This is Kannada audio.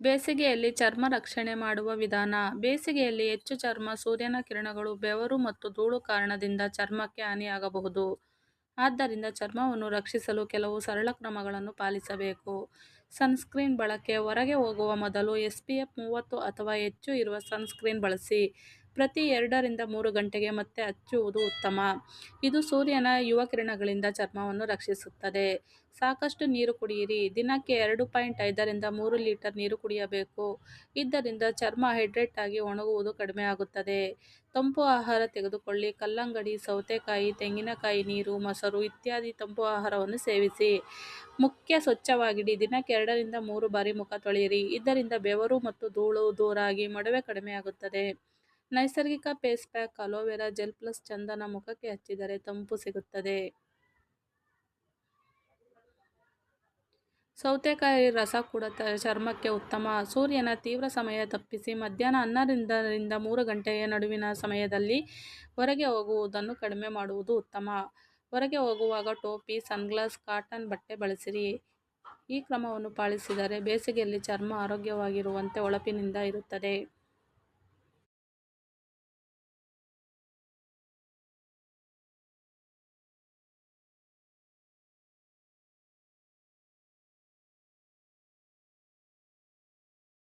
ಬೇಸಿಗೆಯಲ್ಲಿ ಚರ್ಮ ರಕ್ಷಣೆ ಮಾಡುವ ವಿಧಾನ. ಬೇಸಿಗೆಯಲ್ಲಿ ಹೆಚ್ಚು ಚರ್ಮ ಸೂರ್ಯನ ಕಿರಣಗಳು, ಬೆವರು ಮತ್ತು ಧೂಳು ಕಾರಣದಿಂದ ಚರ್ಮಕ್ಕೆ ಹಾನಿಯಾಗಬಹುದು. ಆದ್ದರಿಂದ ಚರ್ಮವನ್ನು ರಕ್ಷಿಸಲು ಕೆಲವು ಸರಳ ಕ್ರಮಗಳನ್ನು ಪಾಲಿಸಬೇಕು. ಸನ್ಸ್ಕ್ರೀನ್ ಬಳಕೆ. ಹೊರಗೆ ಹೋಗುವ ಮೊದಲು SPF 30 ಅಥವಾ ಹೆಚ್ಚು ಇರುವ ಸನ್ಸ್ಕ್ರೀನ್ ಬಳಸಿ. ಪ್ರತಿ 2 ರಿಂದ 3 ಗಂಟೆಗೆ ಮತ್ತೆ ಹಚ್ಚುವುದು ಉತ್ತಮ. ಇದು ಸೂರ್ಯನ ಯುವ ಕಿರಣಗಳಿಂದ ಚರ್ಮವನ್ನು ರಕ್ಷಿಸುತ್ತದೆ. ಸಾಕಷ್ಟು ನೀರು ಕುಡಿಯಿರಿ. ದಿನಕ್ಕೆ 2.5 ರಿಂದ 3 ಲೀಟರ್ ನೀರು ಕುಡಿಯಬೇಕು. ಇದರಿಂದ ಚರ್ಮ ಹೈಡ್ರೇಟ್ ಆಗಿ ಒಣಗುವುದು ಕಡಿಮೆಯಾಗುತ್ತದೆ. ತಂಪು ಆಹಾರ ತೆಗೆದುಕೊಳ್ಳಿ. ಕಲ್ಲಂಗಡಿ, ಸೌತೆಕಾಯಿ, ತೆಂಗಿನಕಾಯಿ ನೀರು, ಮೊಸರು ಇತ್ಯಾದಿ ತಂಪು ಆಹಾರವನ್ನು ಸೇವಿಸಿ. ಮುಖ ಸ್ವಚ್ಛವಾಗಿಡಿ. ದಿನಕ್ಕೆ 2 ರಿಂದ 3 ಬಾರಿ ಮುಖ ತೊಳೆಯಿರಿ. ಇದರಿಂದ ಬೆವರು ಮತ್ತು ಧೂಳು ದೂರಾಗಿ ಮೊಡವೆ ಕಡಿಮೆಯಾಗುತ್ತದೆ. ನೈಸರ್ಗಿಕ face pack. Aloe vera gel plus ಚಂದನ ಮುಖಕ್ಕೆ ಹಚ್ಚಿದರೆ ತಂಪು ಸಿಗುತ್ತದೆ. ಸೌತೆಕಾಯಿ ರಸ ಕೂಡ ಚರ್ಮಕ್ಕೆ ಉತ್ತಮ. ಸೂರ್ಯನ ತೀವ್ರ ಸಮಯ ತಪ್ಪಿಸಿ ಮಧ್ಯಾಹ್ನ 12 ರಿಂದ 3 ಗಂಟೆಯ ನಡುವಿನ ಸಮಯದಲ್ಲಿ ಹೊರಗೆ ಹೋಗುವುದನ್ನು ಕಡಿಮೆ ಮಾಡುವುದು ಉತ್ತಮ. ಹೊರಗೆ ಹೋಗುವಾಗ ಟೋಪಿ, ಸನ್ಗ್ಲಾಸ್, ಕಾಟನ್ ಬಟ್ಟೆ ಬಳಸಿರಿ. ಈ ಕ್ರಮವನ್ನು ಪಾಲಿಸಿದರೆ ಬೇಸಿಗೆಯಲ್ಲಿ ಚರ್ಮ ಆರೋಗ್ಯವಾಗಿರುವಂತೆ ಹೊಳಪಿನಿಂದ ಇರುತ್ತದೆ.